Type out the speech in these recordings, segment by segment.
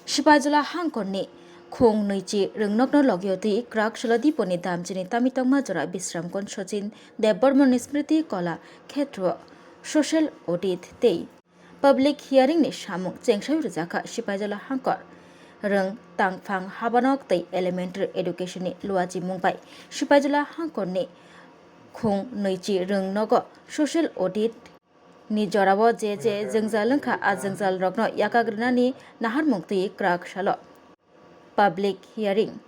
Sipajula hangkorni khong neichi ringnokno logyoti krak shalodiponi damjini tamitangma jora bisramkon Sachin Debbarman Smriti Kola Khetro Social Audit tei Public Hearing ni samung chengsai rujaka Sipajula hangkor rang tangphang habanok tei Elementary Education ni luaji mungbai Sipajula hangkorni khong neichi ringnogo Social Audit ni jorabo je jengjal lengkha a jengjal rokno yakagrina nahar mungtui krak shalo Public Hearing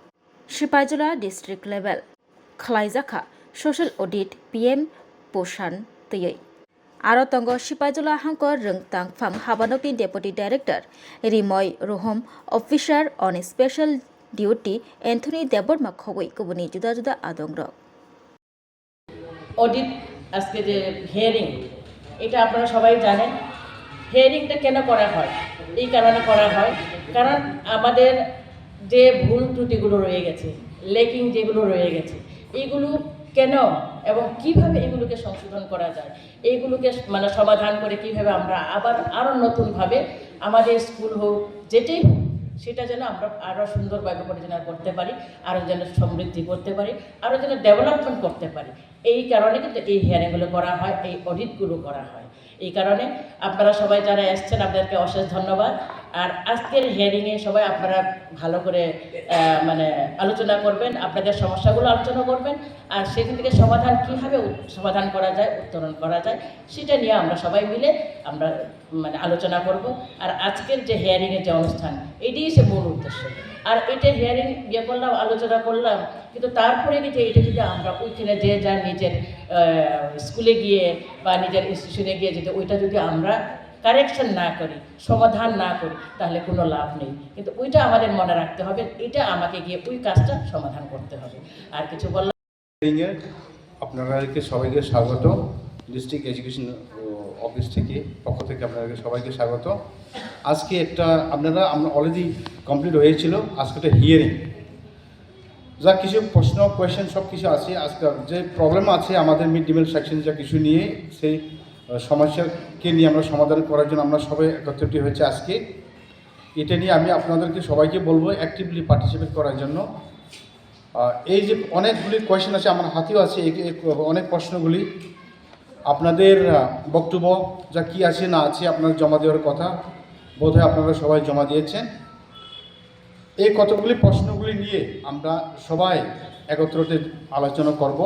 Sipajula District Level Khlaijaka Social Audit PM Poshan tei aro tongo Sipajula hangkor rung tangphang habanokni Deputy Director Rimoy Rohom Officer on Special Duty Anthony Deborma khogoi kubuni juda juda adongrok audit আজকে যে hearing এটা আপনারা সবাই জানেন হিয়ারিংটা কেন করা হয় এই কারণে করা হয় কারণ আমাদের যে ভুল ত্রুটিগুলো রয়ে গেছে লেকিং যেগুলো রয়ে গেছে এইগুলো কেন এবং কিভাবে এগুলোকে সংশোধন করা যায় এইগুলোকে মানে সমাধান করে কিভাবে আমরা আবার আরও নতুনভাবে আমাদের স্কুল হোক যেটাই হোক সেটা যেন আমরা আরও সুন্দরভাবে পরিচালনা করতে পারি আরও যেন সমৃদ্ধি করতে পারি আরও যেন ডেভেলপমেন্ট করতে পারি এই কারণে কিন্তু এই হিয়ারিংগুলো করা হয় এই অডিটগুলো করা হয় এই কারণে আপনারা সবাই যারা এসছেন আপনাদেরকে অশেষ ধন্যবাদ আর আজকের হিয়ারিংয়ে সবাই আপনারা ভালো করে মানে আলোচনা করবেন আপনাদের সমস্যাগুলো আলোচনা করবেন আর সেখান থেকে সমাধান কীভাবে সমাধান করা যায় উত্তরণ করা যায় সেটা নিয়ে আমরা সবাই মিলে আমরা মানে আলোচনা করব আর আজকের যে হিয়ারিংয়ের যে অনুষ্ঠান এটাই সে মূল উদ্দেশ্য আর এটা হিয়ারিং করলাম আলোচনা করলাম কিন্তু তারপরে কিন্তু এটা যদি আমরা ওইখানে যে যা নিজের স্কুলে গিয়ে বা নিজের ইনস্টিটিউশনে গিয়ে যদি ওইটা যদি আমরা কারেকশন না করি সমাধান না করি তাহলে কোনো লাভ নেই কিন্তু ওইটা আমাদের মনে রাখতে হবে এটা আমাকে গিয়ে ওই কাজটা সমাধান করতে হবে আর কিছু বললাম আপনাদেরকে সবাইকে স্বাগত ডিস্ট্রিক্ট এডুকেশন অফিস থেকে পক্ষ থেকে আপনাদেরকে সবাইকে স্বাগত আজকে আমরা অলরেডি কমপ্লিট হয়েছিল আজকে একটা হিয়ারিং যা কিছু প্রশ্ন কোয়েশ্চেন সব কিছু আছে আজকে যে প্রবলেম আছে আমাদের মিড ডে মিল সেকশন যা কিছু নিয়ে সেই সমস্যাকে নিয়ে আমরা সমাধান করার জন্য আমরা সবাই একত্রিত হয়েছে আজকে এটা নিয়ে আমি আপনাদেরকে সবাইকে বলবো অ্যাক্টিভলি পার্টিসিপেট করার জন্য এই যে অনেকগুলি কোয়েশ্চেন আছে আমার হাতেও আছে অনেক প্রশ্নগুলি আপনাদের বক্তব্য যা কি আছে না আছে আপনাদের জমা দেওয়ার কথা বোধহয় আপনারা সবাই জমা দিয়েছেন এই কতগুলি প্রশ্নগুলি নিয়ে আমরা সবাই একত্রিত আলোচনা করব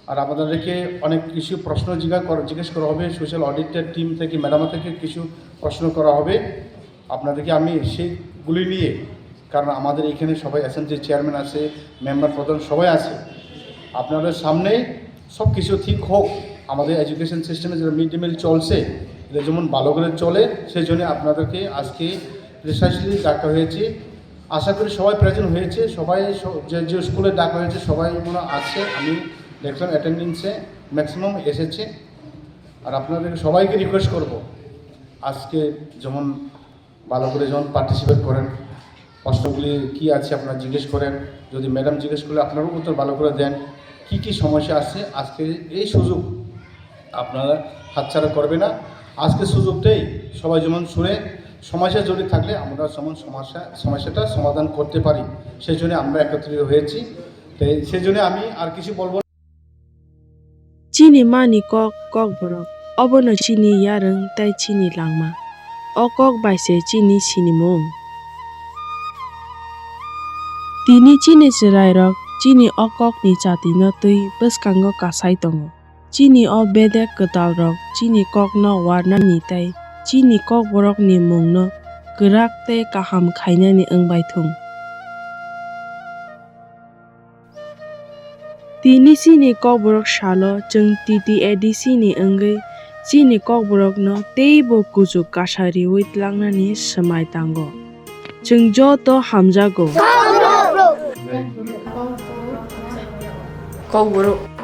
আর আপনাদেরকে অনেক কিছু প্রশ্ন জিজ্ঞেস করা হবে সোশ্যাল অডিটের টিম থেকে ম্যাডাম থেকে কিছু প্রশ্ন করা হবে আপনাদেরকে আমি সেইগুলি নিয়ে কারণ আমাদের এখানে সবাই অ্যাসেম্বলি চেয়ারম্যান আছে মেম্বার প্রধান সবাই আছে আপনাদের সামনে সব কিছু ঠিক হোক আমাদের এডুকেশন সিস্টেমে যেটা মিড ডে মিল চলছে এটা যেমন ভালো করে চলে সেই জন্য আপনাদেরকে আজকে প্রিসাইসলি ডাকা হয়েছে আশা করি সবাই প্রেজেন্ট হয়েছে সবাই যে স্কুলে ডাকা হয়েছে সবাই মনে আছে আমি দেখলাম অ্যাটেন্ডেন্সে ম্যাক্সিমাম এসেছে আর আপনাদের সবাইকে রিকোয়েস্ট করব আজকে যেমন ভালো করে যেমন পার্টিসিপেট করেন প্রশ্নগুলি কী আছে আপনারা জিজ্ঞেস করেন যদি ম্যাডাম জিজ্ঞেস করলে আপনারাও উত্তর ভালো করে দেন কী সমস্যা আছে আজকে এই সুযোগ আপনারা হাতছাড়া করবে না আজকে সুযোগটাই সবাই যেমন শুনে সমস্যা জড়িত থাকলে আমরা যেমন সমস্যাটা সমাধান করতে পারি সেই জন্য আমরা একত্রিত হয়েছি তাই সেই জন্য আমি আর কিছু বলবো চিনি মানি কক বরক অবনো চিনি ইয়ারং তাই চিনি লাংমা অকক বাইসে চিনি সিনিমং তিনি চিনি চিরাই রক চিনি অকক নি চাতি ন তুই বসকাঙ্গ কাসাই দङ চিনি অ বেদে কতাল রক চিনি কক ন ওয়ারনা নি তাই চিনি কক বরক নি মুং ন গরাক তে কাহাम খাইना नि ओंबाय थुं তিনি চিনি কক বরক সালো जों টিটি এডিসি नि ओंगै চিনি কক বরক ন तेबो कुजु कासारि उइतलांनानि समाय तांगो जों ज' थ' हामजागौ Kau buruk